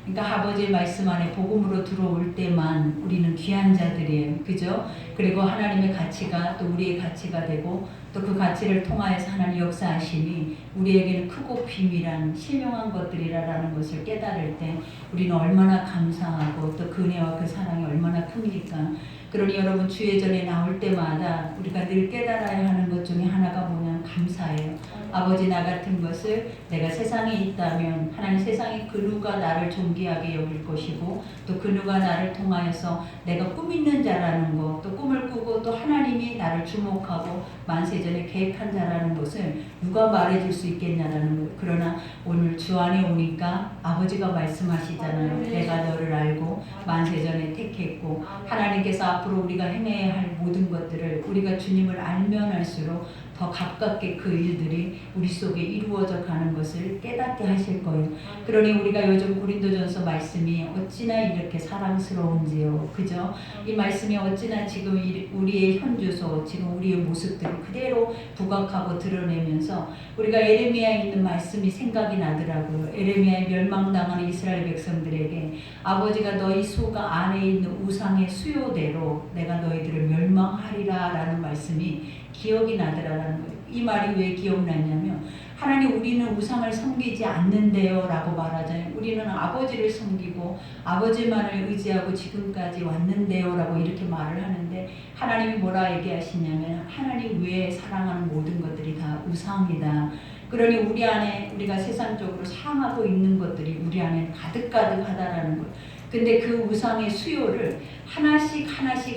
그러니까 아버지의 말씀 안에 복음으로 들어올 때만 우리는 귀한 자들이에요. 그죠? 그리고 하나님의 가치가 또 우리의 가치가 되고 또 그 가치를 통하여서 하나님 역사하시니 우리에게는 크고 비밀한 신령한 것들이라는 것을 깨달을 때 우리는 얼마나 감사하고 또 그 은혜와 그 사랑이 얼마나 큽니까? 그러니 여러분 주예전에 나올 때마다 우리가 늘 깨달아야 하는 것 중에 하나가 뭐냐면 감사예요. 아버지 나 같은 것을 내가 세상에 있다면 하나님 세상에 그 누가 나를 존귀하게 여길 것이고 또 그 누가 나를 통하여서 내가 꿈 있는 자라는 것, 또 꿈을 꾸고 또 하나님이 나를 주목하고 만세전에 계획한 자라는 것을 누가 말해줄 수 있겠냐라는 거예요. 그러나 오늘 주 안에 오니까 아버지가 말씀하시잖아요. 내가 너를 알고 만세전에 택했고 하나님께서 앞으로 우리가 행해야 할 모든 것들을 우리가 주님을 알면 할수록 더 가깝게 그 일들이 우리 속에 이루어져 가는 것을 깨닫게 하실 거예요. 그러니 우리가 요즘 고린도전서 말씀이 어찌나 이렇게 사랑스러운지요. 그죠? 이 말씀이 어찌나 지금 우리의 현주소, 지금 우리의 모습들을 그대로 부각하고 드러내면서 우리가 에레미야에 있는 말씀이 생각이 나더라고요. 에레미야에 멸망당하는 이스라엘 백성들에게 아버지가 너희 수가 안에 있는 우상의 수요대로 내가 너희들을 멸망하리라 라는 말씀이 기억이 나더라라는 거예요. 이 말이 왜 기억나냐면 하나님 우리는 우상을 섬기지 않는데요 라고 말하잖아요. 우리는 아버지를 섬기고 아버지만을 의지하고 지금까지 왔는데요 라고 이렇게 말을 하는데 하나님이 뭐라 얘기하시냐면 하나님 외에 사랑하는 모든 것들이 다 우상이다. 그러니 우리 안에 우리가 세상적으로 사랑하고 있는 것들이 우리 안에 가득가득하다라는 거예요. 근데 그 우상의 수요를 하나씩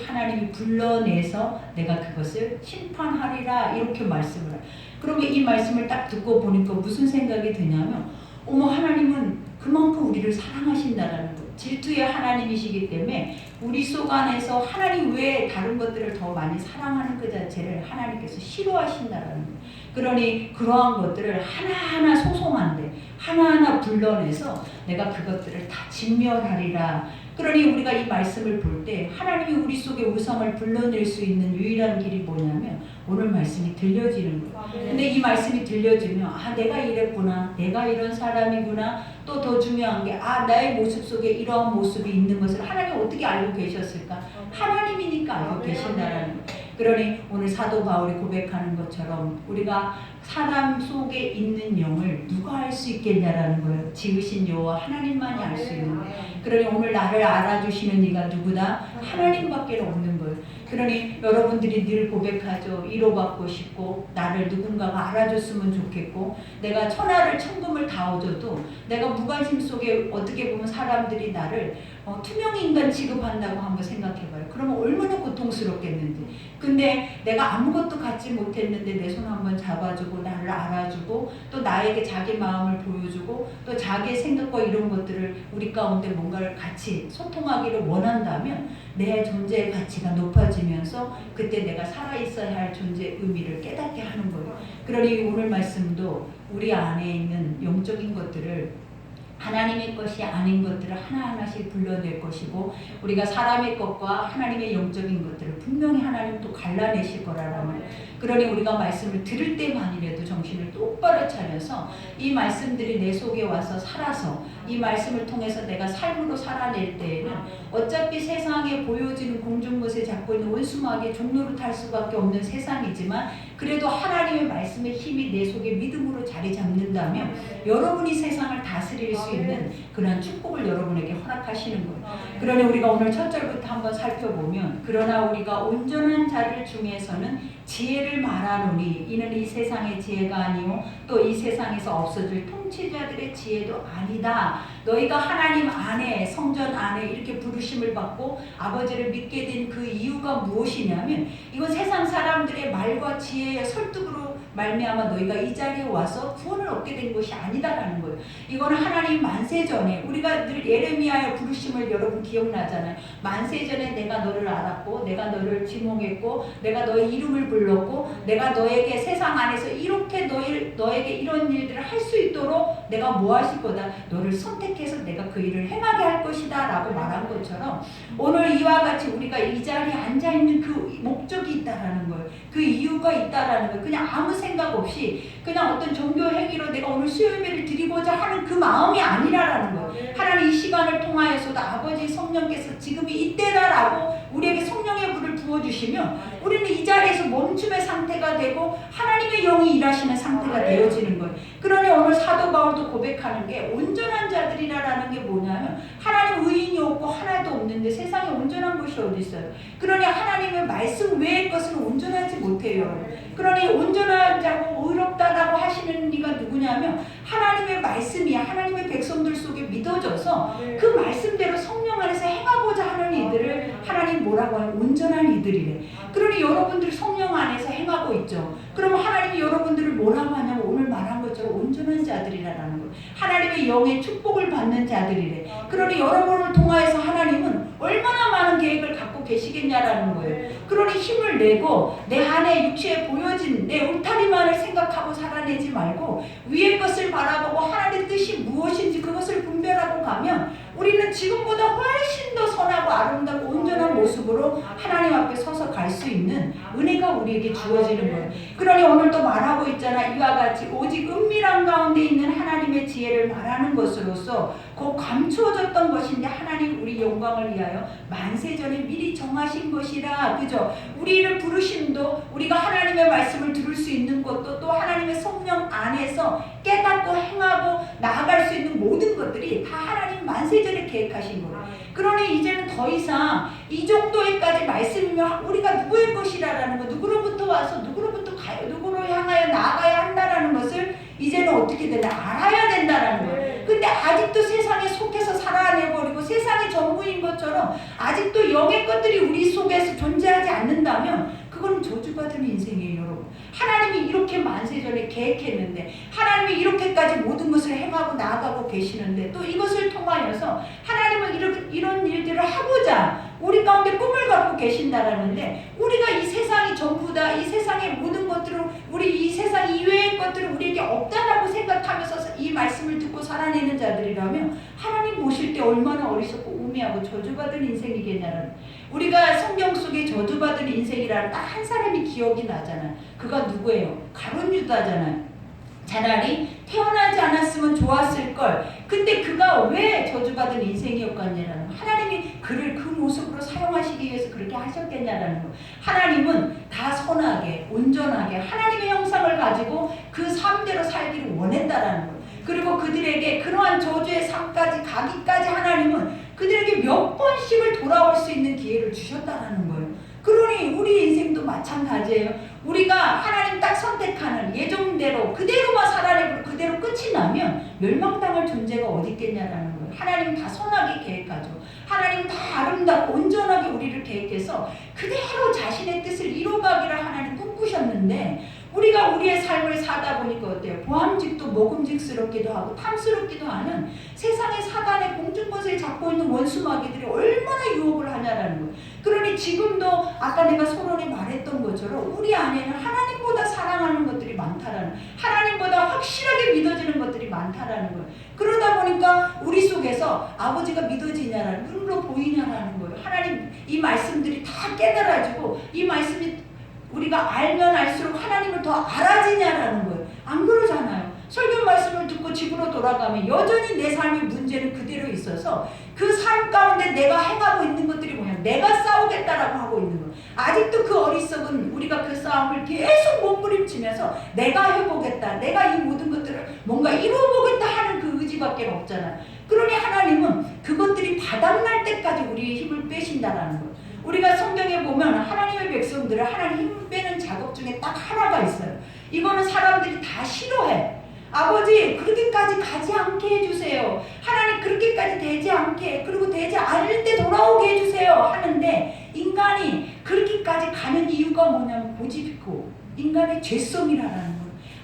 하나님이 불러내서 내가 그것을 심판하리라 이렇게 말씀을 해요. 그러면 이 말씀을 딱 듣고 보니까 무슨 생각이 드냐면 어머 하나님은 그만큼 우리를 사랑하신다라는 거예요. 질투의 하나님이시기 때문에 우리 속 안에서 하나님 외에 다른 것들을 더 많이 사랑하는 그 자체를 하나님께서 싫어하신다라는 거예요. 그러니 그러한 것들을 하나하나 소송한데 하나하나 불러내서 내가 그것들을 다 진멸하리라. 그러니 우리가 이 말씀을 볼 때 하나님이 우리 속에 우상을 불러낼 수 있는 유일한 길이 뭐냐면 오늘 말씀이 들려지는 거예요. 근데 이 말씀이 들려지면 아 내가 이랬구나, 내가 이런 사람이구나. 또 더 중요한 게 아 나의 모습 속에 이러한 모습이 있는 것을 하나님 어떻게 알고 계셨을까? 하나님이니까 알고 계신다라는 거예요. 그러니 오늘 사도 바울이 고백하는 것처럼 우리가 사람 속에 있는 영을 누가 알 수 있겠냐라는 거예요. 지으신 여호와 하나님만이 알 수 있는 거예요. 그러니 오늘 나를 알아주시는 이가 누구다? 하나님밖에 없는 거예요. 그러니 여러분들이 늘 고백하죠. 위로받고 싶고 나를 누군가가 알아줬으면 좋겠고 내가 천하를 천금을 다 얻어도 내가 무관심 속에 어떻게 보면 사람들이 나를 투명인간 취급한다고 한번 생각해봐요. 그러면 얼마나 고통스럽겠는지. 근데 내가 아무것도 갖지 못했는데 내 손 한번 잡아주고 나를 알아주고 또 나에게 자기 마음을 보여주고 또 자기의 생각과 이런 것들을 우리 가운데 뭔가를 같이 소통하기를 원한다면 내 존재의 가치가 높아지면서 그때 내가 살아있어야 할 존재의 의미를 깨닫게 하는 거예요. 그러니 오늘 말씀도 우리 안에 있는 영적인 것들을 하나님의 것이 아닌 것들을 하나하나씩 불러낼 것이고 우리가 사람의 것과 하나님의 영적인 것들을 분명히 하나님 또 갈라내실 거라는 거예요. 그러니 우리가 말씀을 들을 때만이라도 정신을 똑바로 차려서 이 말씀들이 내 속에 와서 살아서 이 말씀을 통해서 내가 삶으로 살아낼 때에는 어차피 세상에 보여지는 공중못에 잡고 있는 원수마귀의 종로를 탈 수밖에 없는 세상이지만 그래도 하나님의 말씀의 힘이 내 속에 믿음으로 자리 잡는다면 여러분이 세상을 다스릴 수 있는 그런 축복을 여러분에게 허락하시는 거예요. 그러니 우리가 오늘 첫 절부터 한번 살펴보면 그러나 우리가 온전한 자들 중에서는 지혜를 말하노니 이는 이 세상의 지혜가 아니요 또 이 세상에서 없어질 통치자들의 지혜도 아니다. 너희가 하나님 안에 성전 안에 이렇게 부르심을 받고 아버지를 믿게 된 그 이유가 무엇이냐면 이건 세상 사람들의 말과 지혜의 설득으로 말미암아 너희가 이 자리에 와서 구원을 얻게 된 것이 아니다라는 거예요. 이거는 하나님 만세전에 우리가 늘 예레미야의 부르심을 여러분 기억나잖아요. 만세전에 내가 너를 알았고 내가 너를 지목했고 내가 너의 이름을 불렀고 내가 너에게 세상 안에서 이렇게 너에게 이런 일들을 할 수 있도록 내가 뭐 하실 거다. 너를 선택해서 내가 그 일을 행하게 할 것이다 라고 말한 것처럼 오늘 이와 같이 우리가 이 자리에 앉아있는 그 목적이 있다라는 거예요. 그 이유가 있다라는 거예요. 그냥 아무 생각 없이 그냥 어떤 종교 행위로 내가 오늘 수요예배를 드리고자 하는 그 마음이 아니라라는 거예요. 하나님 이 시간 현장을 통하여서도 아버지 성령께서 지금이 이때다라고 우리에게 성령의 불을 부어주시면 우리는 이 자리에서 멈춤의 상태가 되고 하나님의 영이 일하시는 상태가 되어지는 거예요. 그러니 오늘 사도 바울도 고백하는 게 온전한 자들이라는 게 뭐냐면 하나님 의인이 없고 하나도 없는데 세상에 온전한 것이 어디 있어요. 그러니 하나님의 말씀 외의 것은 온전하지 못해요. 그러니 온전한 자고 의롭다라고 하시는 이가 누구냐면 하나님의 말씀이 하나님의 백성들 속에 믿어져서 그 말씀대로 성령 안에서 행하고자 하는 이들을 하나님 뭐라고 해요? 온전한 이들이래. 그러니 여러분들 성령 안에서 행하고 있죠. 그럼 하나님이 여러분들을 뭐라고 하냐면 오늘 말한 것처럼 온전한 자들이라는 거예요. 하나님의 영의 축복을 받는 자들이래. 그러니 여러분을 통하여서 하나님은 얼마나 많은 계획을 갖고 계시겠냐라는 거예요. 그러니 힘을 내고 내 안에 육체에 보여진 내 울타리만을 생각하고 살아내지 말고 위의 것을 바라보고 하나님의 뜻이 무엇인지 그것을 분별하고 가면 우리는 지금보다 훨씬 더 선하고 아름답고 온전한 모습으로 하나님 앞에 서서 갈 수 있는 은혜가 우리에게 주어지는 거예요. 그러니 오늘도 말하고 있잖아. 이와 같이 오직 은밀한 가운데 있는 하나님의 지혜를 말하는 것으로서 곧 감추어졌던 것인데 하나님 우리 영광을 위하여 만세전에 미리 정하신 것이라. 그죠? 우리를 부르심도 우리가 하나님의 말씀을 들을 수 있는 것도 또 하나님의 성령 안에서 깨닫고 행하고 나아갈 수 있는 모든 것들이 다 하나님 만세전에 계획하신 거예요. 그러니 이제는 더 이상 이 정도에까지 말씀이면 우리가 누구의 것이라는 거, 누구로부터 와서 누구로부터 가요, 누구로 향하여 나아가야 한다라는 것을 이제는 어떻게 되냐 알아야 된다라는 거예요. 근데 아직도 세상에 속해서 살아내버리고 세상이 전부인 것처럼 아직도 영의 것들이 우리 속에서 존재하지 않는다면 그건 저주받은 인생이에요, 여러분. 하나님이 이렇게 만세전에 계획했는데 하나님이 이렇게까지 모든 것을 행하고 나아가고 계시는데 또 이것을 통하여서 하나님은 이런 일들을 하고자 우리 가운데 꿈을 갖고 계신다라는데 우리가 이 세상이 전부다, 이 세상의 모든 것들을 우리 이 세상 이외의 것들을 우리에게 없다라고 생각하면서 이 말씀을 듣고 살아내는 자들이라면 하나님 보실 때 얼마나 어리석고 우매하고 저주받은 인생이겠냐는. 우리가 성경 속에 저주받은 인생이라는 딱 한 사람이 기억이 나잖아요. 그가 누구예요? 가룟 유다잖아요. 차라리 태어나지 않았으면 좋았을걸. 근데 그가 왜 저주받은 인생이었겠냐라는 거. 하나님이 그를 그 모습으로 사용하시기 위해서 그렇게 하셨겠냐라는 거. 하나님은 다 선하게 온전하게 하나님의 형상을 가지고 그 삶대로 살기를 원했다라는 거. 그리고 그들에게 그러한 저주의 삶까지 가기까지 하나님은 그들에게 몇 번씩을 돌아올 수 있는 기회를 주셨다라는 거예요. 그러니 우리 인생도 마찬가지예요. 우리가 하나님 딱 선택하는 예정대로 그대로만 살아내고 그대로 끝이 나면 멸망당할 존재가 어디 있겠냐라는 거예요. 하나님 다 선하게 계획하죠. 하나님 다 아름답고 온전하게 우리를 계획해서 그대로 자신의 뜻을 이루어가기를 하나님 꿈꾸셨는데 우리가 우리의 삶을 사다 보니까 어때요? 보암직도 먹음직스럽기도 하고 탐스럽기도 하는 세상의 사단의 공중것을 잡고 있는 원수마귀들이 얼마나 유혹을 하냐라는 거예요. 그러니 지금도 아까 내가 서론에 말했던 것처럼 우리 안에는 하나님보다 사랑하는 것들이 많다라는, 하나님보다 확실하게 믿어지는 것들이 많다라는 거예요. 그러다 보니까 우리 속에서 아버지가 믿어지냐라는, 눈으로 보이냐라는 거예요. 하나님 이 말씀들이 다 깨달아지고 이 말씀이 우리가 알면 알수록 하나님을 더 알아지냐라는 거예요. 안 그러잖아요. 설교 말씀을 듣고 집으로 돌아가면 여전히 내 삶의 문제는 그대로 있어서 그 삶 가운데 내가 행하고 있는 것들이 뭐냐, 내가 싸우겠다라고 하고 있는 거예요. 아직도 그 어리석은 우리가 그 싸움을 계속 몸부림치면서 내가 해보겠다, 내가 이 모든 것들을 뭔가 이루어보겠다 하는 그 의지밖에 없잖아요. 그러니 하나님은 그것들이 바닥날 때까지 우리의 힘을 빼신다라는 거예요. 우리가 성경에 보면 하나님의 백성들을 하나님 힘 빼는 작업 중에 딱 하나가 있어요. 이거는 사람들이 다 싫어해. 아버지 그렇게까지 가지 않게 해주세요. 하나님 그렇게까지 되지 않게, 그리고 되지 않을 때 돌아오게 해주세요 하는데 인간이 그렇게까지 가는 이유가 뭐냐면 고집있고 인간의 죄성이라는 거예요.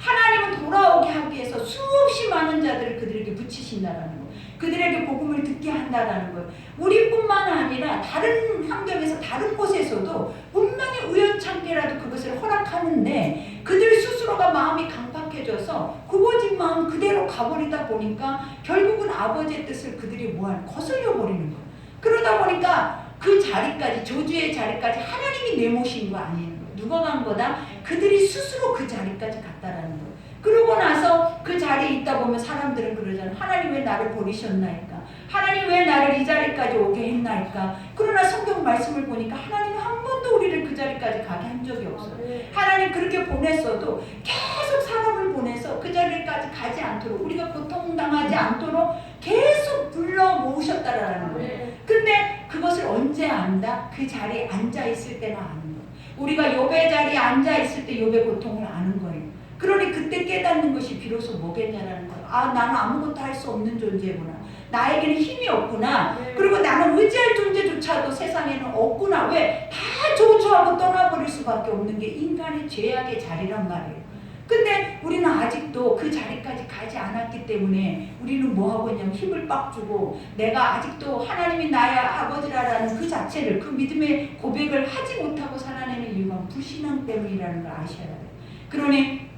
하나님은 돌아오게 하기 위해서 수없이 많은 자들을 그들에게 붙이신다라는 거예요. 그들에게 복음을 듣게 한다라는 거예요. 우리뿐만 아니라 다른 환경에서 다른 곳에서도 분명히 우연찮게라도 그것을 허락하는데 그들 스스로가 마음이 강팍해져서 굽어진 마음 그대로 가버리다 보니까 결국은 아버지의 뜻을 그들이 뭐하는 거슬려 버리는 거예요. 그러다 보니까 그 자리까지, 저주의 자리까지 하나님이 내모신 거 아니에요. 누가 간 거다? 그들이 스스로 그 자리까지 갔다라는 거예요. 그러고 나서 그 자리에 있다 보면 사람들은 그러잖아요. 하나님 왜 나를 버리셨나이까? 하나님 왜 나를 이 자리까지 오게 했나이까? 그러나 성경 말씀을 보니까 하나님은 한 번도 우리를 그 자리까지 가게 한 적이 없어요. 하나님 그렇게 보냈어도 계속 사람을 보내서 그 자리까지 가지 않도록, 우리가 고통당하지 않도록 계속 불러 모으셨다라는 거예요. 근데 그것을 언제 안다? 그 자리에 앉아 있을 때나 아는 거예요. 우리가 욥의 자리에 앉아 있을 때 욥의 고통을 아는 거예요. 그러니 그때 깨닫는 것이 비로소 뭐겠냐라는 거예요. 아, 나는 아무것도 할 수 없는 존재구나. 나에게는 힘이 없구나. 그리고 나는 의지할 존재조차도 세상에는 없구나. 왜? 다 저주하고 떠나버릴 수밖에 없는 게 인간의 죄악의 자리란 말이에요. 근데 우리는 아직도 그 자리까지 가지 않았기 때문에 우리는 뭐하고 있냐면 힘을 빡 주고 내가 아직도 하나님이 나의 아버지라는 그 자체를, 그 믿음의 고백을 하지 못하고 살아내는 이유가 불신앙 때문이라는 걸 아셔야 돼요. 그러니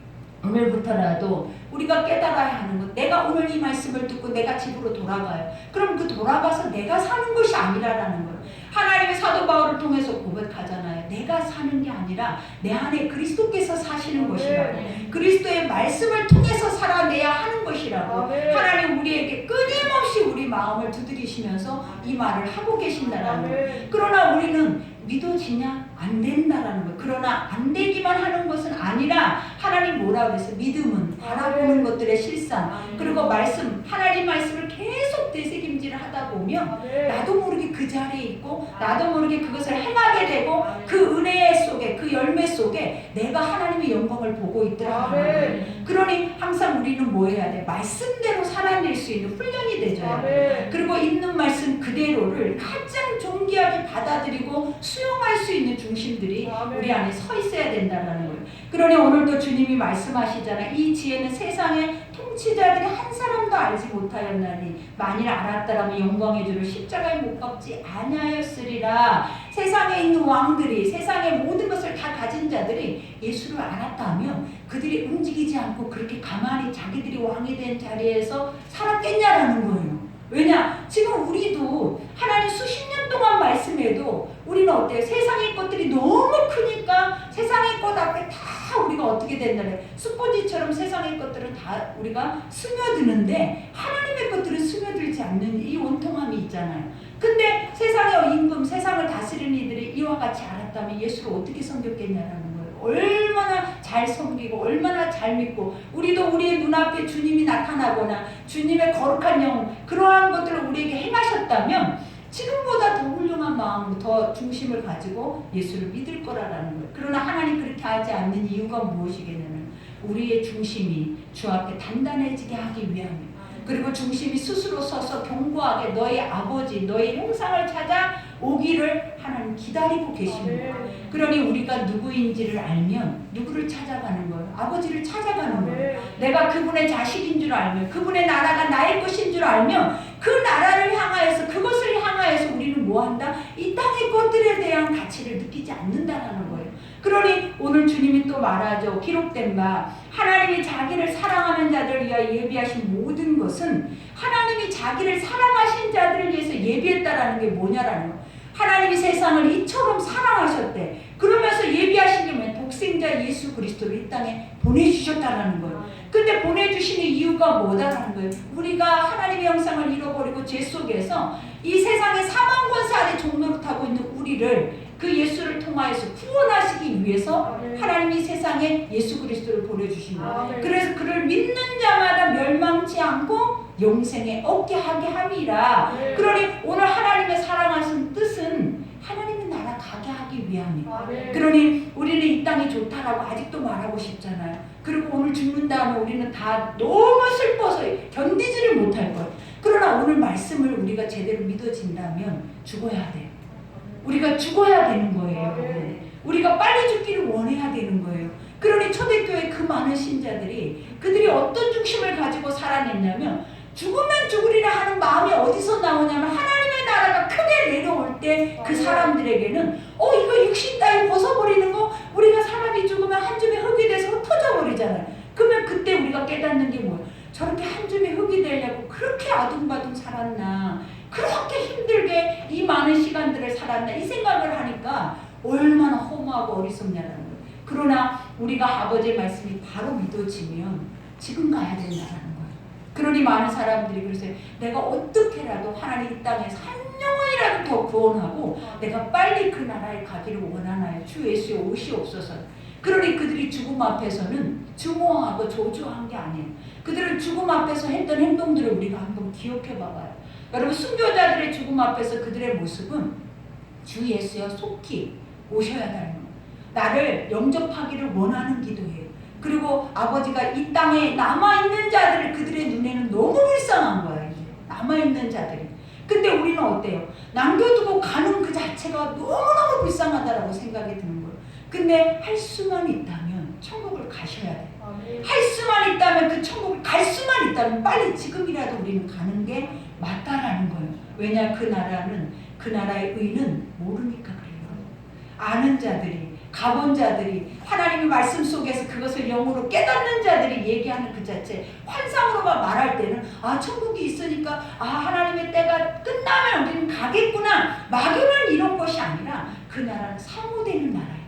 오늘부터라도 우리가 깨달아야 하는 것, 내가 오늘 이 말씀을 듣고 내가 집으로 돌아가요. 그럼 그 돌아가서 내가 사는 것이 아니라는 거예요. 하나님의 사도 바울을 통해서 고백하잖아요. 내가 사는 게 아니라 내 안에 그리스도께서 사시는 것이라고. 그리스도의 말씀을 통해서 살아내야 하는 것이라고. 하나님 우리에게 끊임없이 우리 마음을 두드리시면서 이 말을 하고 계신다라는 거예요. 그러나 우리는 믿어지냐? 안 된다라는 거예요. 그러나 안 되기만 하는 것은 아니라 하나님 뭐라 그랬어요? 믿음은 바라보는 것들의 실상. 그리고 말씀, 하나님 말씀을 계속 되새김질을 하다 보면 나도 모르게 그 자리에 있고 나도 모르게 그것을 행하게 되고 그 은혜 속에, 그 열매 속에 내가 하나님의 영광을 보고 있더라. 그러니 항상 우리는 뭐 해야 돼? 말씀대로 살아낼 수 있는 훈련이 되줘야 돼. 그리고 있는 말씀 그대로를 가장 존귀하게 받아들이고 수용할 수 있는 중심들이 우리 안에 서 있어야 된다는 거예요. 그러니 오늘도 주님이 말씀하시잖아요. 이 지혜는 세상의 통치자들이 한 사람도 알지 못하였나니 만일 알았더라면 영광의 주를 십자가에 못 박지 아니하였으리라. 세상에 있는 왕들이, 세상의 모든 것을 다 가진 자들이 예수를 알았다면 그들이 움직이지 않고 그렇게 가만히 자기들이 왕이 된 자리에서 살았겠냐라는 거예요. 왜냐? 지금 우리도 하나님 수십 년 동안 말씀해도 우리는 어때요? 세상의 것들이 너무 크니까 세상의 것 앞에 다 우리가 어떻게 된다래? 스펀지처럼 세상의 것들은 다 우리가 스며드는데 하나님의 것들은 스며들지 않는 이 원통함이 있잖아요. 근데 세상의 임금, 세상을 다스리는 이들이 이와 같이 알았다면 예수를 어떻게 섬겼겠냐라는 거예요. 얼마나 잘 섬기고 얼마나 잘 믿고 우리도 우리의 눈앞에 주님이 나타나거나 주님의 거룩한 영, 그러한 것들을 우리에게 행하셨다면 지금보다 더 훌륭한 마음, 더 중심을 가지고 예수를 믿을 거라는 거예요. 그러나 하나님 그렇게 하지 않는 이유가 무엇이겠냐면 우리의 중심이 주 앞에 단단해지게 하기 위함이에요. 그리고 중심이 스스로 서서 견고하게 너의 아버지, 너의 형상을 찾아 오기를 하나님 기다리고 계십니다. 그러니 우리가 누구인지를 알면 누구를 찾아가는 거예요? 아버지를 찾아가는 거예요. 내가 그분의 자식인 줄 알면, 그분의 나라가 나의 것인 줄 알면 그 나라를 향하여서, 그것을 향하여서 우리는 뭐한다? 이 땅의 것들에 대한 가치를 느끼지 않는다는 거예요. 그러니 오늘 주님이 또 말하죠. 기록된 바 하나님이 자기를 사랑하는 자들을 위하여 예비하신 모든 것은 하나님이 자기를 사랑하신 자들을 위해서 예비했다라는 게 뭐냐라는 거예요. 하나님이 세상을 이처럼 사랑하셨대. 그러면서 예비하신 게 뭐냐? 독생자 예수 그리스도를 이 땅에 보내주셨다라는 거예요. 근데 보내주시는 이유가 뭐다라는 거예요. 우리가 하나님의 형상을 잃어버리고 죄 속에서 이 세상의 사망 권세 아래 종노릇하고 있는 우리를 그 예수를 통하여서 구원하시기 위해서 하나님이 세상에 예수 그리스도를 보내주신 거예요. 그래서 그를 믿는 자마다 멸망치 않고 영생에 얻게 하게 함이라. 그러니 오늘 하나님의 사랑하신 뜻은 하나님의 나라 가게 하기 위함이에요. 그러니 우리는 이 땅이 좋다라고 아직도 말하고 싶잖아요. 그리고 오늘 죽는 다음에 우리는 다 너무 슬퍼서 견디지를 못할 거예요. 그러나 오늘 말씀을 우리가 제대로 믿어진다면 죽어야 돼요. 우리가 죽어야 되는 거예요. 우리가 빨리 죽기를 원해야 되는 거예요. 그러니 초대교회 그 많은 신자들이 그들이 어떤 중심을 가지고 살아냈냐면 죽으면 죽으리라 하는 마음이 어디서 나오냐면 하나님의 나라가 크게 내려올 때 그 사람들에게는 이거 육신 따위 벗어버리는 거, 우리가 사람이 죽으면 한 줌의 흙이 돼서 흩어져버리잖아요. 그러면 그때 우리가 깨닫는 게 뭐예요? 저렇게 한 줌의 흙이 되려고 그렇게 아둥바둥 살았나, 그렇게 힘들게 이 많은 시간들을 살았나, 이 생각을 하니까 얼마나 허무하고 어리석냐는 거예요. 그러나 우리가 아버지의 말씀이 바로 믿어지면 지금 가야 된다는 거예요. 그러니 많은 사람들이 그러세요. 내가 어떻게라도 하나님 이 땅에서 한 영혼이라도 더 구원하고 내가 빨리 그 나라에 가기를 원하나요? 주 예수의 오시옵소서. 그러니 그들이 죽음 앞에서는 증오하고 저주한 게 아니에요. 그들은 죽음 앞에서 했던 행동들을 우리가 한번 기억해 봐봐요. 여러분, 순교자들의 죽음 앞에서 그들의 모습은 주 예수여 속히 오셔야 하는 거예요. 나를 영접하기를 원하는 기도예요. 그리고 아버지가 이 땅에 남아있는 자들을 그들의 눈에는 너무 불쌍한 거예요. 이제 남아있는 자들이. 근데 우리는 어때요? 남겨두고 가는 그 자체가 너무너무 불쌍하다라고 생각이 드는 거예요. 근데 할 수만 있다면 천국을 가셔야 돼요. 할 수만 있다면 그 천국을 갈 수만 있다면 빨리 지금이라도 우리는 가는 게 맞다라는 거예요. 왜냐, 그 나라는, 그 나라의 의는 모르니까 그래요. 아는 자들이, 가본 자들이, 하나님의 말씀 속에서 그것을 영으로 깨닫는 자들이 얘기하는 그 자체, 환상으로만 말할 때는 아, 천국이 있으니까 아, 하나님의 때가 끝나면 우리는 가겠구나, 막연한 이런 것이 아니라 그 나라는 사모되는 나라예요.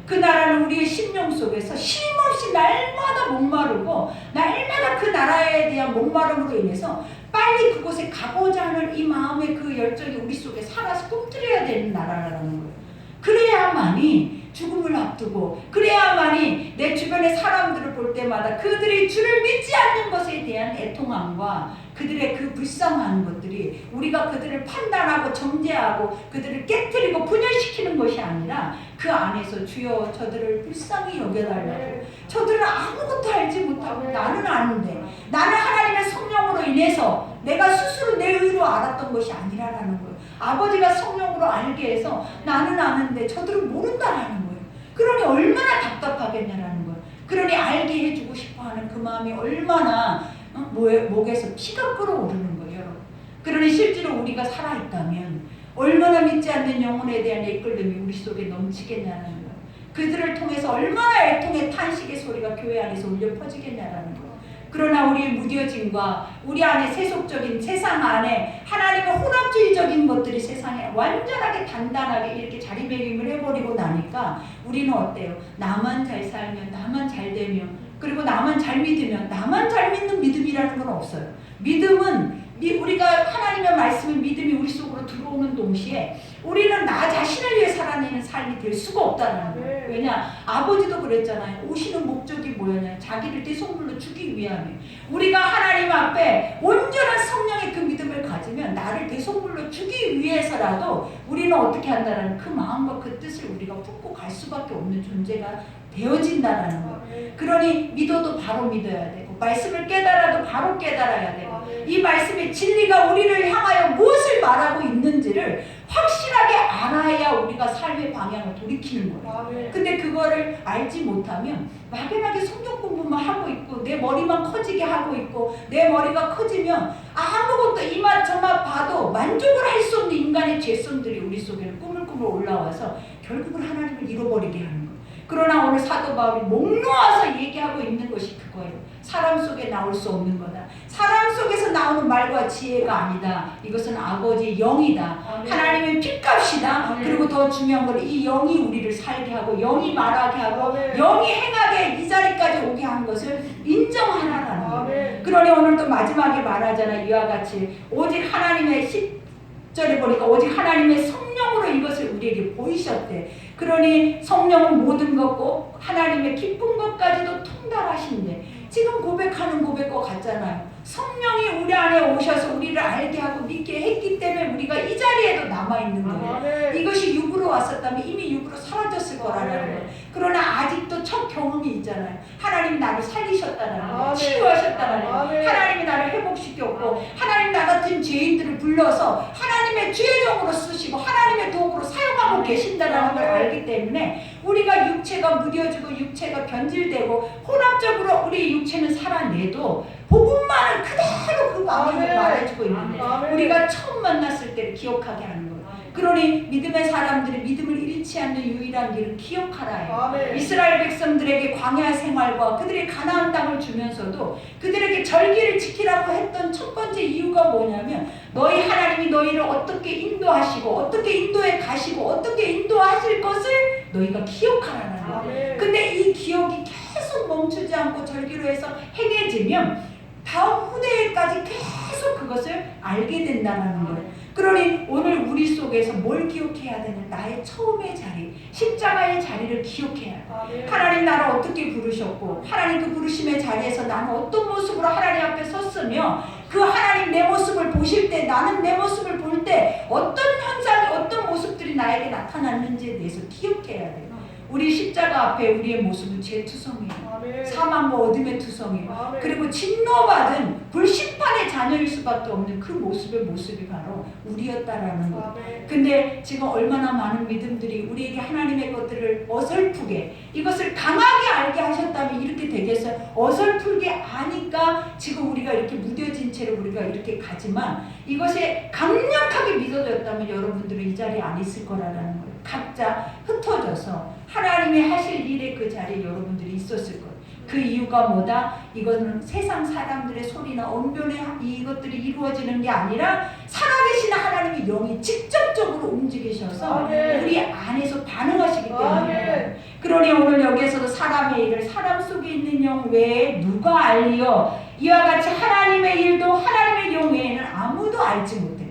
그 나라는 우리의 심령 속에서 쉼없이 날마다 목마르고 날마다 그 나라에 대한 목마름으로 인해서 빨리 그곳에 가고자 하는 이 마음의 그 열정이 우리 속에 살아서 꿈틀어야 되는 나라라는 거예요. 그래야만이 죽음을 앞두고, 그래야만이 내 주변의 사람들을 볼 때마다 그들이 주를 믿지 않는 것에 대한 애통함과 그들의 그 불쌍한 것들이 우리가 그들을 판단하고 정죄하고 그들을 깨트리고 분열시키는 것이 아니라 그 안에서 주여 저들을 불쌍히 여겨달라고, 저들은 아무것도 알지 못하고 나는 아는데, 나는 하나님의 성령으로 인해서 내가 스스로 내 의로 알았던 것이 아니라라는 거예요. 아버지가 성령으로 알게 해서 나는 아는데 저들은 모른다라는 거예요. 그러니 얼마나 답답하겠냐라는 거예요. 그러니 알게 해주고 싶어하는 그 마음이 얼마나 목에서 피가 끓어오르는 거예요, 여러분. 그러니 실제로 우리가 살아있다면 얼마나 믿지 않는 영혼에 대한 이끌림이 우리 속에 넘치겠냐라는 거예요. 그들을 통해서 얼마나 애통의 탄식의 소리가 교회 안에서 울려 퍼지겠냐라는 거예요. 그러나 우리의 무뎌짐과 우리 안에 세속적인 세상 안에 하나님의 혼합주의적인 것들이 세상에 완전하게 단단하게 이렇게 자리매김을 해버리고 나니까 우리는 어때요? 나만 잘 살면, 나만 잘 되면, 그리고 나만 잘 믿으면, 나만 잘 믿는 믿음이라는 건 없어요. 믿음은 우리가 하나님의 말씀의 믿음이 우리 속으로 들어오는 동시에 우리는 나 자신을 위해 살아내는 삶이 될 수가 없다는 거예요. 왜냐, 아버지도 그랬잖아요. 오시는 목적이 뭐였냐, 자기를 대속물로 주기 위함이에요. 우리가 하나님 앞에 온전한 성령의 그 믿음을 가지면 나를 대속물로 주기 위해서라도 우리는 어떻게 한다는 그 마음과 그 뜻을 우리가 품고 갈 수밖에 없는 존재가 되어진다라는 거예요. 그러니 믿어도 바로 믿어야 되고, 말씀을 깨달아도 바로 깨달아야 되고, 이 말씀의 진리가 우리를 향하여 무엇을 말하고 있는지를 확실하게 알아야 우리가 삶의 방향을 돌이키는 거예요. 근데 그거를 알지 못하면 막연하게 성경 공부만 하고 있고 내 머리만 커지게 하고 있고, 내 머리가 커지면 아무것도 이맛 저맛 봐도 만족을 할 수 없는 인간의 죄성들이 우리 속에는 꾸물꾸물 올라와서 결국은 하나님을 잃어버리게 하는 거예요. 그러나 오늘 사도 바울이 목 놓아서 얘기하고 있는 것이 그거예요. 사람 속에 나올 수 없는 거다. 사람 속에서 나오는 말과 지혜가 아니다. 이것은 아버지의 영이다. 아멘. 하나님의 핏값이다. 아멘. 그리고 더 중요한 건 이 영이 우리를 살게 하고, 영이 말하게 하고, 아멘. 영이 행하게 이 자리까지 오게 하는 것을 인정하라라는 거예요. 그러니 오늘 또 마지막에 말하잖아. 이와 같이 오직 하나님의 10절에 보니까 오직 하나님의 성령으로 이것을 우리에게 보이셨대. 그러니 성령은 모든 것고 하나님의 기쁜 것까지도 통달하신대. 지금 고백하는 고백과 같잖아요. 성령이 우리 안에 오셔서 우리를 알게 하고 믿게 했기 때문에 우리가 이 자리에도 남아있는 거예요. 이것이 육으로 왔었다면 이미 육으로 사라졌을 거라는 거예요. 그러나 아직도 첫 경험이 있잖아요. 하나님 나를 살리셨다는 거예요. 치유하셨다는 거예요. 하나님이 나를 회복시켰고, 하나님 나 같은 죄인들을 불러서 하나님의 죄종으로 쓰시고 하나님의 도구로 사용하고 계신다는 걸 알기 때문에 우리가 육체가 무뎌지고 육체가 변질되고 혼합적으로 우리 육체는 살아내도 복음만은 그대로 그 방향을 말해주고 있는 거예요. 우리가 처음 만났을 때를 기억하게 하는 거예요. 그러니 믿음의 사람들이 믿음을 잃지 않는 유일한 길은 기억하라예요. 이스라엘 백성들에게 광야 생활과 그들의 가나안 땅을 주면서도 그들에게 절기를 지키라고 했던 첫 번째 이유가 뭐냐면, 너희 하나님이 너희를 어떻게 인도하시고 어떻게 인도해 가시고 어떻게 인도하실 것을 너희가 기억하라는 거예요. 근데 이 기억이 계속 멈추지 않고 절기로 해서 행해지면 다음 후대까지 계속 그것을 알게 된다는 거예요. 그러니 오늘 우리 속에서 뭘 기억해야 되는? 나의 처음의 자리, 십자가의 자리를 기억해야 돼. 하나님 나를 어떻게 부르셨고 하나님 그 부르심의 자리에서 나는 어떤 모습으로 하나님 앞에 섰으며 그 하나님 내 모습을 보실 때 나는 내 모습을 볼 때 어떤 현상이 어떤 모습들이 나에게 나타났는지에 대해서 기억해야 돼요. 우리 십자가 앞에 우리의 모습은 죄투성이에요. 사망과 어둠의 투성이에요. 그리고 진노받은 불심판의 자녀일 수밖에 없는 그 모습이 바로 우리였다라는 거예요. 근데 지금 얼마나 많은 믿음들이 우리에게 하나님의 것들을 어설프게 이것을 강하게 알게 하셨다면 이렇게 되겠어요? 어설프게 아니까 지금 우리가 이렇게 무뎌진 채로 우리가 이렇게 가지만 이것이 강력하게 믿어졌다면 여러분들은 이 자리에 안 있을 거라는 거예요. 각자 흩어져서 하나님이 하실 일에 그 자리에 여러분들이 있었을 거예요. 그 이유가 뭐다? 이거는 세상 사람들의 소리나 언변의 이것들이 이루어지는 게 아니라 살아계신 하나님의 영이 직접적으로 움직이셔서 우리 안에서 반응하시기 때문에 그러니 오늘 여기에서도 사람의 일을 사람 속에 있는 영 외에 누가 알리요? 이와 같이 하나님의 일도 하나님의 영 외에는 아무도 알지 못해.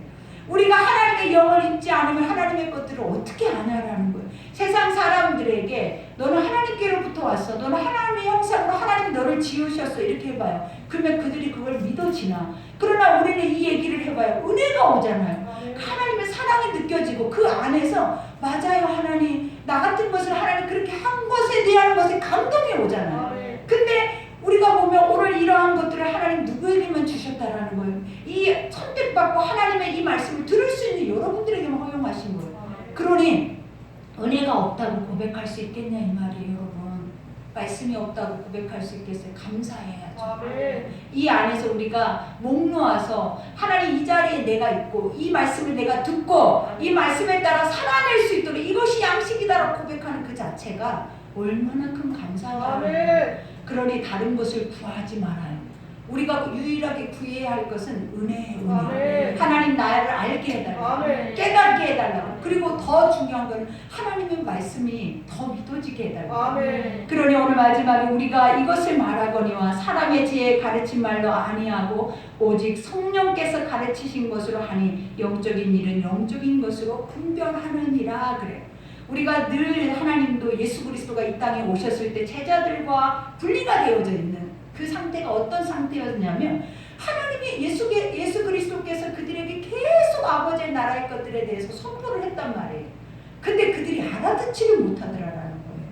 우리가 하나님의 영을 입지 않으면 하나님의 것들을 어떻게 아냐라는 거예요. 세상 사람들에게 너는 하나님께로부터 왔어. 너는 하나님의 형상으로 하나님이 너를 지으셨어. 이렇게 해봐요. 그러면 그들이 그걸 믿어지나. 그러나 우리는 이 얘기를 해봐요. 은혜가 오잖아요. 하나님의 사랑이 느껴지고 그 안에서 맞아요 하나님. 나 같은 것을 하나님 그렇게 한 것에 대한 것에 감동이 오잖아요. 근데 우리가 보면 오늘 이러한 것들을 하나님 누구에게만 주셨다라는 거예요. 이 선택받고 하나님의 이 말씀을 들을 수 있는 여러분들에게만 허용하신 거예요. 그러니 은혜가 없다고 고백할 수 있겠냐 이 말이에요. 여러분 말씀이 없다고 고백할 수 있겠어요? 감사해야죠. 이 안에서 우리가 목 놓아서 하나님 이 자리에 내가 있고 이 말씀을 내가 듣고 이 말씀에 따라 살아낼 수 있도록 이것이 양식이다라고 고백하는 그 자체가 얼마나 큰 감사가 그러니 다른 것을 구하지 말아요. 우리가 유일하게 구해야 할 것은 은혜. 하나님 나를 알게 해달라고, 깨닫게 해달라고. 그리고 더 중요한 건 하나님의 말씀이 더 믿어지게 해달라고. 그러니 오늘 마지막에 우리가 이것을 말하거니와 사람의 지혜에 가르친 말로 아니하고 오직 성령께서 가르치신 것으로 하니 영적인 일은 영적인 것으로 분별하느니라 그래요. 우리가 늘 하나님도 예수 그리스도가 이 땅에 오셨을 때 제자들과 분리가 되어져 있는 그 상태가 어떤 상태였냐면 하나님이 예수 그리스도께서 그들에게 계속 아버지의 나라의 것들에 대해서 선포를 했단 말이에요. 근데 그들이 알아듣지를 못하더라라는 거예요.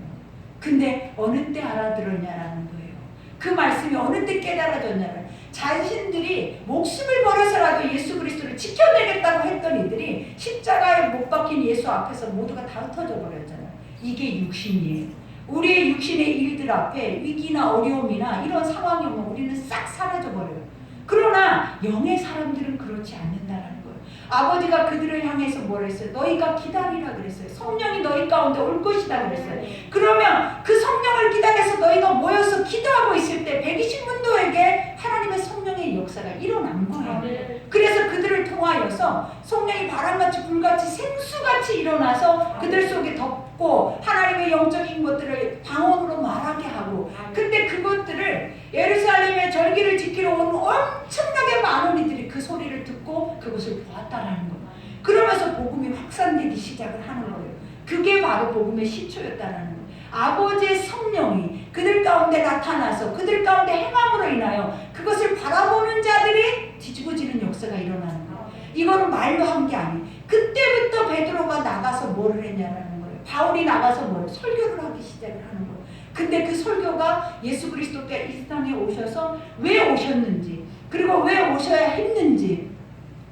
근데 어느 때 알아들었냐라는 거예요. 그 말씀이 어느 때 깨달아졌냐라는 자신들이 목숨을 버려서라도 예수 그리스도를 지켜내겠다고 했던 이들이 십자가에 못 박힌 예수 앞에서 모두가 다 흩어져 버렸잖아요. 이게 육신이에요. 우리의 육신의 일들 앞에 위기나 어려움이나 이런 상황이 오면 우리는 싹 사라져버려요. 그러나 영의 사람들은 그렇지 않는다는 거예요. 아버지가 그들을 향해서 뭐라 했어요? 너희가 기다리라 그랬어요. 성령이 너희 가운데 올 것이다 그랬어요. 그러면 그 성령을 기다려서 너희가 모여서 기도하고 있을 때 120문도에게 하나님의 성령의 역사가 일어난 거예요. 그래서 그들을 통하여서 성령이 바람같이 불같이 생수같이 일어나서 그들 속에 덮고 하나님의 영적인 것들을 방언으로 말하게 하고 근데 그것들을 예루살렘의 절기를 지키러 온 엄청나게 많은 이들이 그 소리를 듣고 그것을 보았다라는 거예요. 그러면서 복음이 확산되기 시작을 하는 거예요. 그게 바로 복음의 시초였다라는 거예요. 아버지의 성령이 그들 가운데 나타나서 그들 가운데 행함으로 인하여 그것을 바라보는 자들이 뒤집어지는 역사가 일어나는 거예요. 이거는 말로 한 게 아니에요. 그때부터 베드로가 나가서 뭐를 했냐라는 거예요. 바울이 나가서 뭘 설교를 하기 시작을 하는 거예요. 근데 그 설교가 예수 그리스도께 이 땅에 오셔서 왜 오셨는지 그리고 왜 오셔야 했는지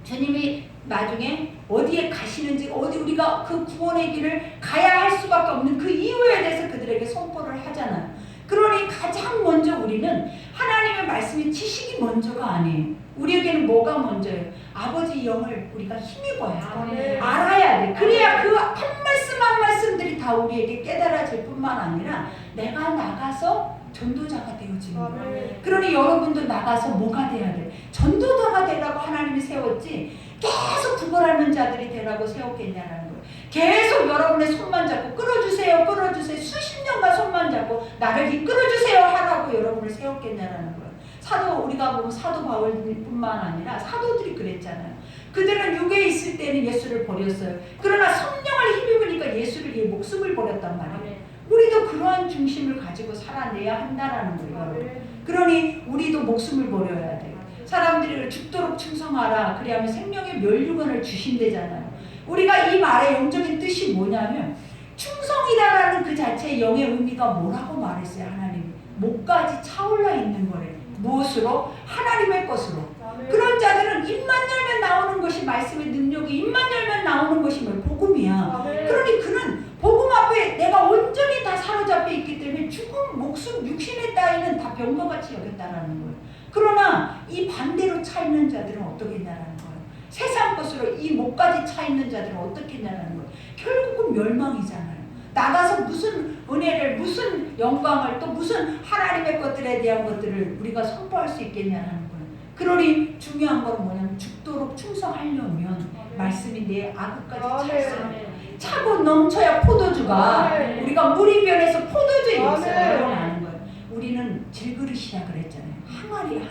주님이 나중에 어디에 가시는지 어디 우리가 그 구원의 길을 가야 할 수밖에 없는 그 이유에 대해서 그들에게 선포를 하잖아요. 그러니 가장 먼저 우리는 하나님의 말씀의 지식이 먼저가 아니에요. 우리에게는 뭐가 먼저예요? 아버지 영을 우리가 힘입어야 돼. 알아야 돼. 그래야 그 한 말씀 한 말씀들이 다 우리에게 깨달아질 뿐만 아니라 내가 나가서 전도자가 되어지는 거예요. 그러니 여러분도 나가서 뭐가 돼야 돼? 전도자가 되라고 하나님이 세웠지 계속 구걸하는 자들이 되라고 세웠겠냐라는 거예요. 계속 여러분의 손만 잡고 끌어주세요 수십 년간 손만 잡고 나를 이끌어주세요 하라고 여러분을 세웠겠냐라는 거예요. 우리가 보면 사도 바울뿐만 아니라 사도들이 그랬잖아요. 그들은 육에 있을 때는 예수를 버렸어요. 그러나 성령을 힘입으니까 예수를 위해 목숨을 버렸단 말이에요. 우리도 그러한 중심을 가지고 살아내야 한다라는 거예요. 그러니 우리도 목숨을 버려야 돼요. 사람들이 죽도록 충성하라. 그래야면 생명의 멸류관을 주신대잖아요. 우리가 이 말의 영적인 뜻이 뭐냐면 충성이라는 그 자체의 영의 의미가 뭐라고 말했어요. 하나님이 목까지 차올라 있는 거래요. 무엇으로? 하나님의 것으로. 그런 자들은 입만 열면 나오는 것이 말씀의 능력이, 입만 열면 나오는 것이 뭐 복음이야. 그러니 그는 복음 앞에 내가 온전히 다 사로잡혀 있기 때문에 죽음, 목숨, 육신의 따위는 다 병거같이 여겼다라는 거예요. 그러나 이 반대로 차 있는 자들은 어떻겠냐라는 거예요. 세상 것으로 이 목까지 차 있는 자들은 어떻겠냐라는 거예요. 결국은 멸망이잖아요. 나가서 무슨 은혜를, 무슨 영광을, 또 무슨 하나님의 것들에 대한 것들을 우리가 선포할 수 있겠냐라는 거예요. 그러니 중요한 건 뭐냐면 죽도록 충성하려면 말씀이 내 악까지 찼어요. 차고 넘쳐야 포도주가, 우리가 물이 변해서 포도주의 역사가 일어나는 거예요. 우리는 질그릇이라 그랬잖아요. 항아리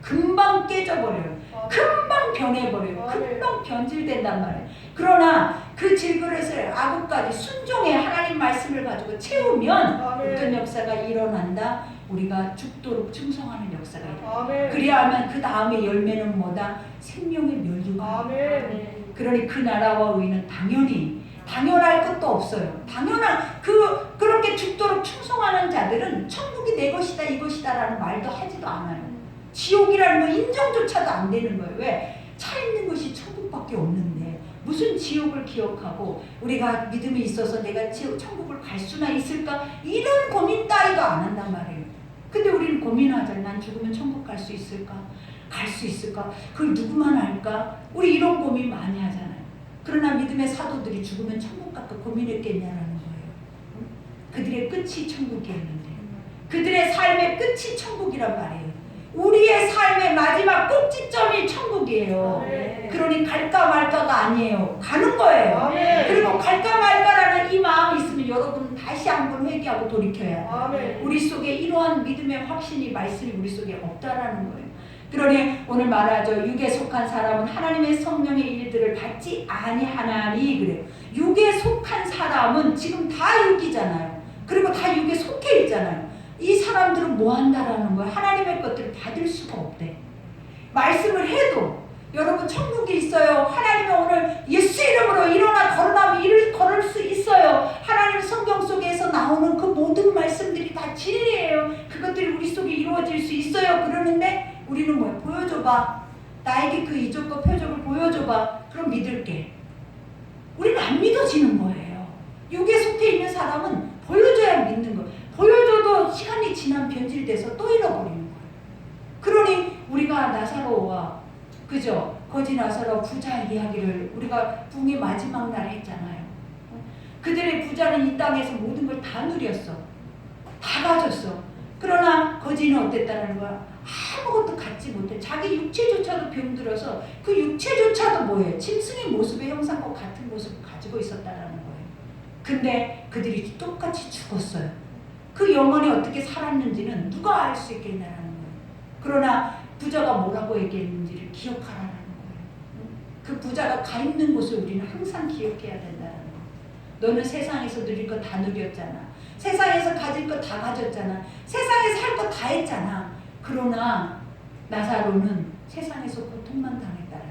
금방 깨져버려요. 금방 변해버려요. 금방 변질된단 말이에요. 그러나 그 질그릇을 아구까지 순종해 하나님 말씀을 가지고 채우면 어떤 역사가 일어난다? 우리가 죽도록 충성하는 역사가 일어난다. 그래야만 그 다음에 열매는 뭐다? 생명의 멸류관. 그러니 그 나라와 의는 당연할 것도 없어요. 그렇게 죽도록 충성하는 자들은 천국이 내 것이다 이것이다라는 말도 하지도 않아요. 지옥이라는 거 인정조차도 안 되는 거예요. 왜? 차 있는 것이 천국밖에 없는데 무슨 지옥을 기억하고 우리가 믿음이 있어서 내가 천국을 갈 수나 있을까? 이런 고민 따위도 안 한단 말이에요. 근데 우리는 고민하잖아요. 난 죽으면 천국 갈 수 있을까? 갈 수 있을까? 그걸 누구만 알까? 우리 이런 고민 많이 하잖아요. 그러나 믿음의 사도들이 죽으면 천국 갈까 고민했겠냐라는 거예요. 그들의 끝이 천국이었는데 그들의 삶의 끝이 천국이란 말이에요. 우리의 삶의 마지막 꼭지점이 천국이에요. 그러니 갈까 말까가 아니에요. 가는 거예요. 그리고 갈까 말까라는 이 마음이 있으면 여러분 다시 한번 회개하고 돌이켜야 돼요. 우리 속에 이러한 믿음의 확신이, 말씀이 우리 속에 없다라는 거예요. 그러니 오늘 말하죠. 육에 속한 사람은 하나님의 성령의 일들을 받지 아니하나니 그래요. 육에 속한 사람은 지금 다 육이잖아요. 그리고 다 육에 속해 있잖아요. 이 사람들은 뭐 한다라는 거예요? 하나님의 것들을 받을 수가 없대. 말씀을 해도 여러분 천국이 있어요. 하나님이 오늘 예수 이름으로 일어나 걸으라면 걸을 수 있어요. 하나님 성경 속에서 나오는 그 모든 말씀들이 다 진리예요. 그것들이 우리 속에 이루어질 수 있어요. 그러는데 우리는 뭐예요? 보여줘봐. 나에게 그 이적과 표적을 보여줘봐. 그럼 믿을게. 우리는 안 믿어지는 거예요. 육에 속해 있는 사람은 보여줘야 믿는 거예요. 보여줘도 시간이 지나면 변질돼서 또 잃어버리는 거예요. 그러니 우리가 나사로와 그죠? 거지 나사로 부자 이야기를 우리가 붕의 마지막 날에 했잖아요. 그들의 부자는 이 땅에서 모든 걸 다 누렸어. 다 가졌어. 그러나 거지는 어땠다는 거야? 아무것도 갖지 못해. 자기 육체조차도 병들어서 그 육체조차도 뭐예요? 짐승의 모습의 형상과 같은 모습을 가지고 있었다는 거예요. 근데 그들이 똑같이 죽었어요. 그 영혼이 어떻게 살았는지는 누가 알 수 있겠냐라는 거예요. 그러나 부자가 뭐라고 얘기했는지를 기억하라는 거예요. 그 부자가 가 있는 곳을 우리는 항상 기억해야 된다는 거예요. 너는 세상에서 누릴 거 다 누렸잖아. 세상에서 가질 거 다 가졌잖아. 세상에서 할 거 다 했잖아. 그러나 나사로는 세상에서 고통만 당했다는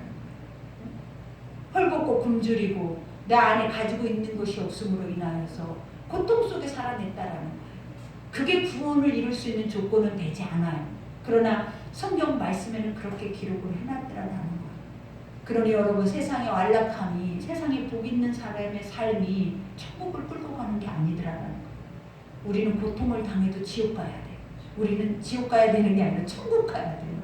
거예요. 헐벗고 굶주리고 내 안에 가지고 있는 것이 없음으로 인하여서 고통 속에 살아냈다라는 거예요. 그게 구원을 이룰 수 있는 조건은 되지 않아요. 그러나 성경 말씀에는 그렇게 기록을 해놨더라는 거예요. 그러니 여러분 세상의 완락함이, 세상에 복 있는 사람의 삶이 천국을 끌고 가는 게 아니더라는 거예요. 우리는 고통을 당해도 지옥 가야 돼요. 우리는 지옥 가야 되는 게 아니라 천국 가야 돼요.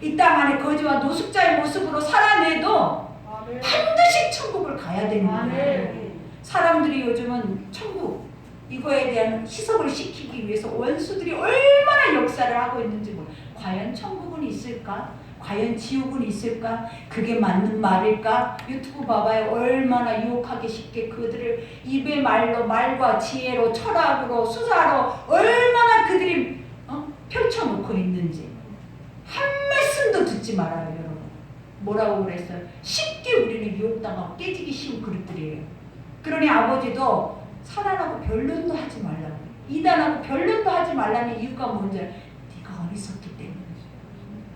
이 땅 안에 거지와 노숙자의 모습으로 살아내도 반드시 천국을 가야 되는 거예요. 사람들이 요즘은 천국 이거에 대한 희석을 시키기 위해서 원수들이 얼마나 역사를 하고 있는지 몰라요. 과연 천국은 있을까? 과연 지옥은 있을까? 그게 맞는 말일까? 유튜브 봐봐요. 얼마나 유혹하기 쉽게 그들을 입의 말로, 말과 지혜로, 철학으로, 수사로 얼마나 그들이 펼쳐놓고 있는지. 한 말씀도 듣지 말아요, 여러분. 뭐라고 그랬어요? 쉽게 우리는 유혹당하고 깨지기 쉬운 그릇들이에요. 그러니 아버지도 사단하고 변론도 하지 말라고, 이단하고 변론도 하지 말라는 이유가 뭔지 네가 어리석기 때문에.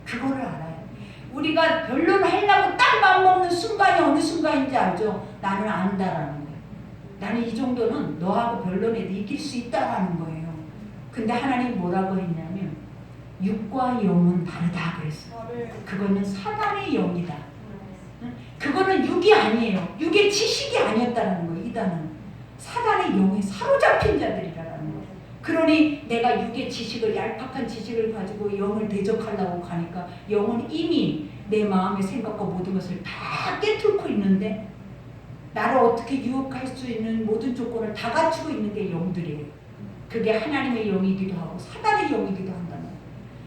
그거를 알아요. 우리가 변론하려고 딱 맘먹는 순간이 어느 순간인지 알죠? 나는 안다라는 거예요. 나는 이 정도는 너하고 변론해도 이길 수 있다라는 거예요. 근데 하나님 뭐라고 했냐면 육과 영은 다르다 그랬어요. 그거는 사단의 영이다. 그거는 육이 아니에요. 육의 지식이 아니었다는 거예요. 이단은 사단의 영에 사로잡힌 자들이라는 거예요. 그러니 내가 육의 지식을, 얄팍한 지식을 가지고 영을 대적하려고 가니까 영은 이미 내 마음의 생각과 모든 것을 다 깨뚫고 있는데 나를 어떻게 유혹할 수 있는 모든 조건을 다 갖추고 있는 게 영들이에요. 그게 하나님의 영이기도 하고 사단의 영이기도 한다는 거예요.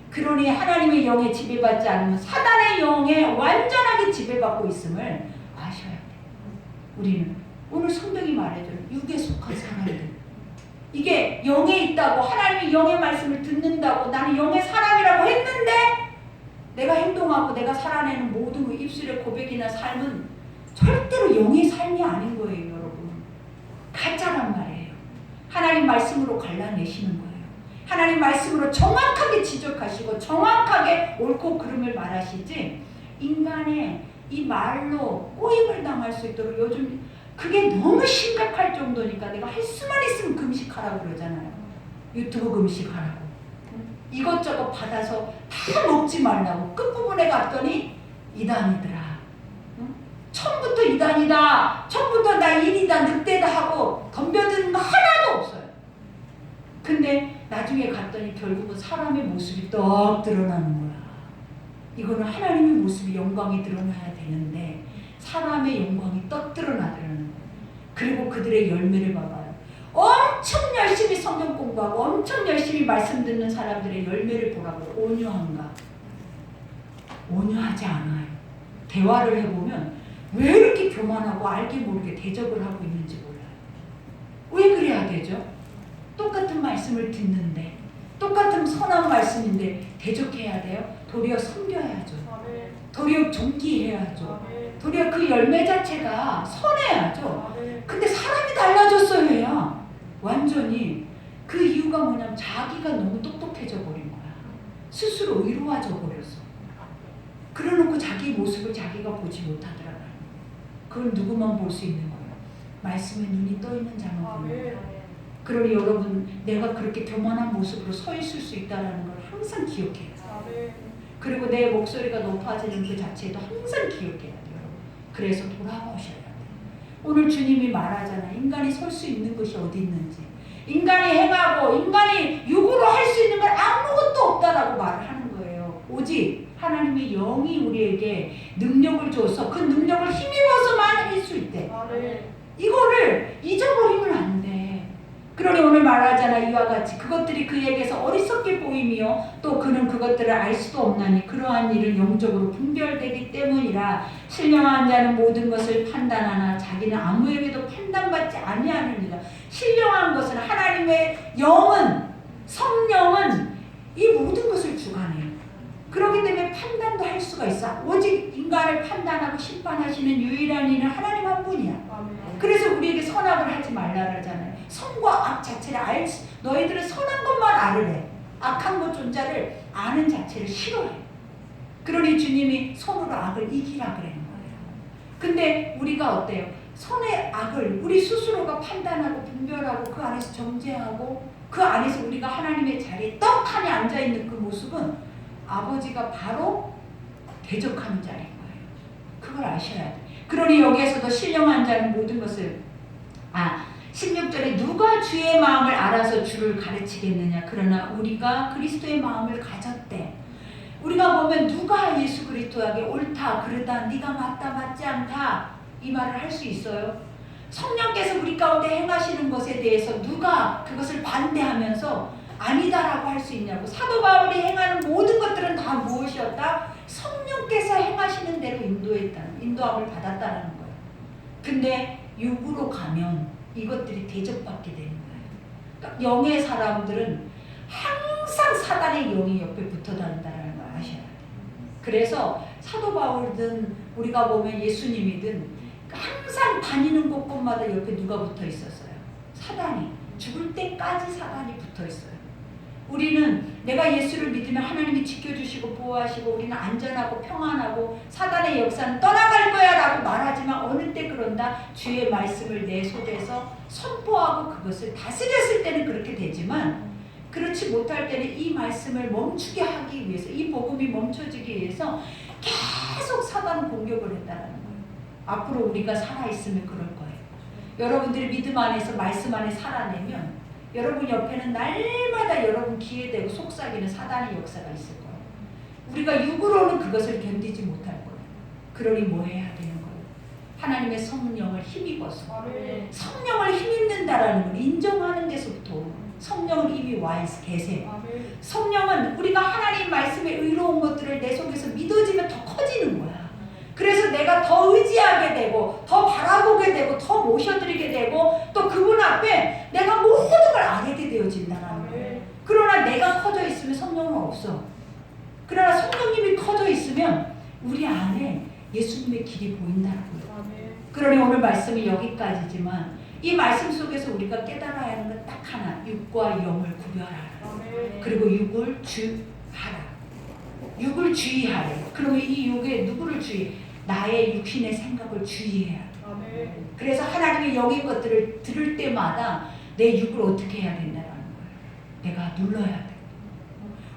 그러니 하나님의 영에 지배받지 않으면 사단의 영에 완전하게 지배받고 있음을 아셔야 돼요. 우리는 오늘 성경이 말해줘요. 육에 속한 사람들. 이게 영에 있다고, 하나님의 영의 말씀을 듣는다고 나는 영의 사람이라고 했는데 내가 행동하고 내가 살아내는 모든 입술의 고백이나 삶은 절대로 영의 삶이 아닌 거예요, 여러분. 가짜란 말이에요. 하나님 말씀으로 갈라내시는 거예요. 하나님 말씀으로 정확하게 지적하시고 정확하게 옳고 그름을 말하시지, 인간의 이 말로 꼬임을 당할 수 있도록 요즘 그게 너무 심각할 정도니까 내가 할 수만 있으면 금식하라고 그러잖아요. 유튜브 금식하라고. 이것저것 받아서 다 먹지 말라고. 끝부분에 갔더니 이단이더라. 처음부터 이단이다. 처음부터 나 일이다, 늑대다 하고 덤벼드는 거 하나도 없어요. 근데 나중에 갔더니 결국은 사람의 모습이 떡 드러나는 거야. 이거는 하나님의 모습이, 영광이 드러나야 되는데 사람의 영광이 떡 드러나더라는 거예요. 그리고 그들의 열매를 봐봐요. 엄청 열심히 성경 공부하고 엄청 열심히 말씀 듣는 사람들의 열매를 보라고. 온유한가? 온유하지 않아요. 대화를 해보면 왜 이렇게 교만하고 알게 모르게 대적을 하고 있는지 몰라요. 왜 그래야 되죠? 똑같은 말씀을 듣는데, 똑같은 선한 말씀인데 대적해야 돼요? 도리어 섬겨야죠. 도리어 존귀해야죠. 도리어 그 열매 자체가 선해야죠. 근데 사람이 달라졌어요, 야. 완전히. 그 이유가 뭐냐면 자기가 너무 똑똑해져 버린 거야. 스스로 의로워져 버렸어. 그래놓고 자기 모습을 자기가 보지 못하더라고요. 그걸 누구만 볼 수 있는 거예요? 말씀에 눈이 떠 있는 자만 보는 거예요. 그러니 여러분, 내가 그렇게 교만한 모습으로 서 있을 수 있다는 걸 항상 기억해요. 그리고 내 목소리가 높아지는 그 자체도 항상 기억해야 돼요. 그래서 돌아보셔야 돼요. 오늘 주님이 말하잖아요. 인간이 설 수 있는 것이 어디 있는지. 인간이 행하고 인간이 육으로 할 수 있는 건 아무것도 없다라고 말을 하는 거예요. 오직 하나님의 영이 우리에게 능력을 줘서 그 능력을 힘입어서만 할 수 있대. 이거를 잊어버리면 안 돼. 그러니 오늘 말하잖아. 이와 같이 그것들이 그에게서 어리석게 보이며 또 그는 그것들을 알 수도 없나니 그러한 일은 영적으로 분별되기 때문이라. 신령한 자는 모든 것을 판단하나 자기는 아무에게도 판단받지 아니하느니라. 신령한 것은 하나님의 영은, 성령은 이 모든 것을 주관해요. 그렇기 때문에 판단도 할 수가 있어. 오직 인간을 판단하고 심판하시는 유일한 이는 하나님 한 분이야. 그래서 우리에게 선악을 하지 말라라잖아요. 선과 악 자체를 너희들은 선한 것만 알으래. 악한 것 존재를 아는 자체를 싫어해. 그러니 주님이 선으로 악을 이기라 그러는 거예요. 근데 우리가 어때요? 선의 악을 우리 스스로가 판단하고 분별하고 그 안에서 정죄하고 그 안에서 우리가 하나님의 자리에 떡하니 앉아있는 그 모습은 아버지가 바로 대적하는 자리인 거예요. 그걸 아셔야 돼요. 그러니 여기에서도 신령한 자는 모든 것을 16절에 누가 주의 마음을 알아서 주를 가르치겠느냐. 그러나 우리가 그리스도의 마음을 가졌대. 우리가 보면 누가 예수 그리스도에게 옳다, 그르다, 네가 맞다, 맞지 않다 이 말을 할 수 있어요? 성령께서 우리 가운데 행하시는 것에 대해서 누가 그것을 반대하면서 아니다라고 할 수 있냐고. 사도 바울이 행하는 모든 것들은 다 무엇이었다? 성령께서 행하시는 대로 인도함을 받았다라는 거예요. 근데 육으로 가면 이것들이 대접받게 되는 거예요. 그러니까 영의 사람들은 항상 사단의 영이 옆에 붙어 다닌다는 걸 아셔야 해요. 그래서 사도 바울든 우리가 보면 예수님이든 항상 다니는 곳곳마다 옆에 누가 붙어 있었어요? 사단이. 죽을 때까지 사단이 붙어 있어요. 우리는 내가 예수를 믿으면 하나님이 지켜주시고 보호하시고 우리는 안전하고 평안하고 사단의 역사는 떠나갈 거야 라고 말하지만 어느 때 그런다 주의 말씀을 내 속에서 선포하고 그것을 다스렸을 때는 그렇게 되지만 그렇지 못할 때는 이 말씀을 멈추게 하기 위해서 이 복음이 멈춰지기 위해서 계속 사단 공격을 했다는 거예요. 앞으로 우리가 살아있으면 그럴 거예요. 여러분들이 믿음 안에서 말씀 안에 살아내면 여러분 옆에는 날마다 여러분 기회되고 속삭이는 사단의 역사가 있을 거예요. 우리가 육으로는 그것을 견디지 못할 거예요. 그러니 뭐 해야 되는 거예요? 하나님의 성령을 힘입어서 성령을 힘입는다라는 걸 인정하는 데서부터 성령은 이미 와 있어 계세요. 성령은 우리가 하나님 말씀에 의로운 것들을 내 속에서 믿어지면 더 커지는 거야. 그래서 내가 더 의지하게 되고 더 바라보게 되고 더 모셔드리게 되고 또 그분 앞에 내가 모든 걸 알게 되어진다는 거예요. 그러나 내가 커져 있으면 성령은 없어. 그러나 성령님이 커져 있으면 우리 안에 예수님의 길이 보인다는 거예요. 그러니 오늘 말씀이 여기까지지만 이 말씀 속에서 우리가 깨달아야 하는 건 딱 하나, 육과 영을 구별하라. 그리고 육을 주하라. 육을 주의하래. 그러면 이 육에 누구를 주의? 나의 육신의 생각을 주의해야 돼. 그래서 하나님의 영의 것들을 들을 때마다 내 육을 어떻게 해야 된다는 거예요. 내가 눌러야 돼.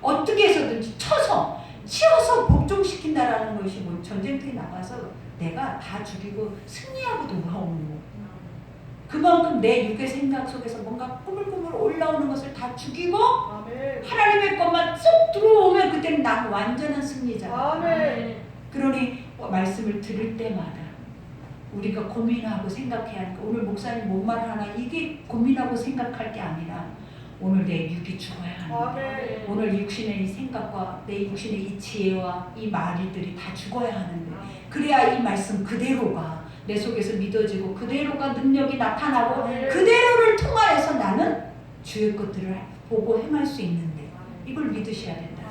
어떻게 해서든지 치어서 복종시킨다라는 것이 뭐 전쟁터에 나가서 내가 다 죽이고 승리하고 돌아오는 거. 그만큼 내 육의 생각 속에서 뭔가 꾸물꾸물 올라오는 것을 다 죽이고 하나님의 것만 쏙 들어오면 그때는 난 완전한 승리자야. 그러니 말씀을 들을 때마다 우리가 고민하고 생각해야 하니까 오늘 목사님 뭔 말 하나 이게 고민하고 생각할 게 아니라 오늘 내 육이 죽어야 하는데 오늘 육신의 이 생각과 내 육신의 이 지혜와 이 말들이 다 죽어야 하는데 그래야 이 말씀 그대로가 내 속에서 믿어지고 그대로가 능력이 나타나고 그대로를 통하여서 나는 주의 것들을 보고 행할 수 있는데 이걸 믿으셔야 된다.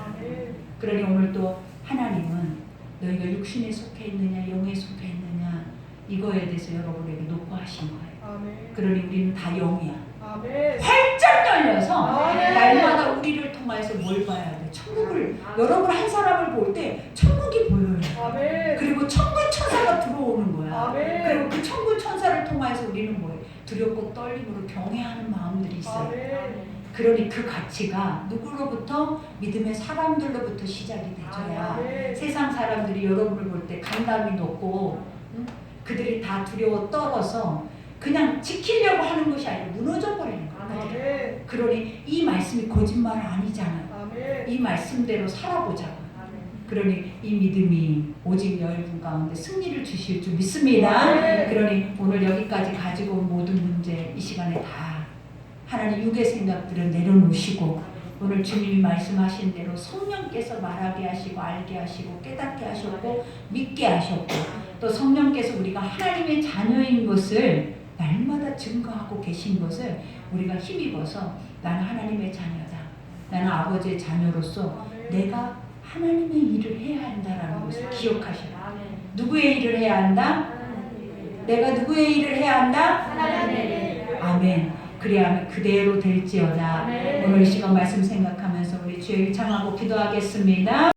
그러니 오늘 또 하나님은 너희가 육신에 속해 있느냐 영에 속해 있느냐 이거에 대해서 여러분에게 노고하신 거예요. 그러니 우리는 다 영이야. 활짝 열려서 날마다 우리를 통하여서 뭘 봐야 돼? 천국을. 여러분 한 사람을 볼 때 천국이 보여요. 그리고 천군 천사가 들어오는 거야. 그리고 그 천군 천사를 통하여서 우리는 뭐예요? 두렵고 떨림으로 경외하는 마음들이 있어요. 그러니 그 가치가 누구로부터? 믿음의 사람들로부터 시작이 되줘야 세상 사람들이 여러분을 볼 때 감감이 높고 그들이 다 두려워 떨어서 그냥 지키려고 하는 것이 아니라 무너져 버리는 거예요. 그러니 이 말씀이 거짓말 아니잖아요. 이 말씀대로 살아보자고. 그러니 이 믿음이 오직 여러분 가운데 승리를 주실 줄 믿습니다. 그러니 오늘 여기까지 가지고 온 모든 문제 이 시간에 다 하나님 육의 생각들을 내려놓으시고 오늘 주님이 말씀하신 대로 성령께서 말하게 하시고 알게 하시고 깨닫게 하셨고 믿게 하셨고 또 성령께서 우리가 하나님의 자녀인 것을 날마다 증거하고 계신 것을 우리가 힘입어서 나는 하나님의 자녀다. 나는 아버지의 자녀로서 내가 하나님의 일을 해야 한다라는 것을 기억하셔라. 누구의 일을 해야 한다? 내가 누구의 일을 해야 한다? 아멘. 그래야 그대로 될지어다. 오늘 이 시간 말씀 생각하면서 우리 주의 일창하고 기도하겠습니다.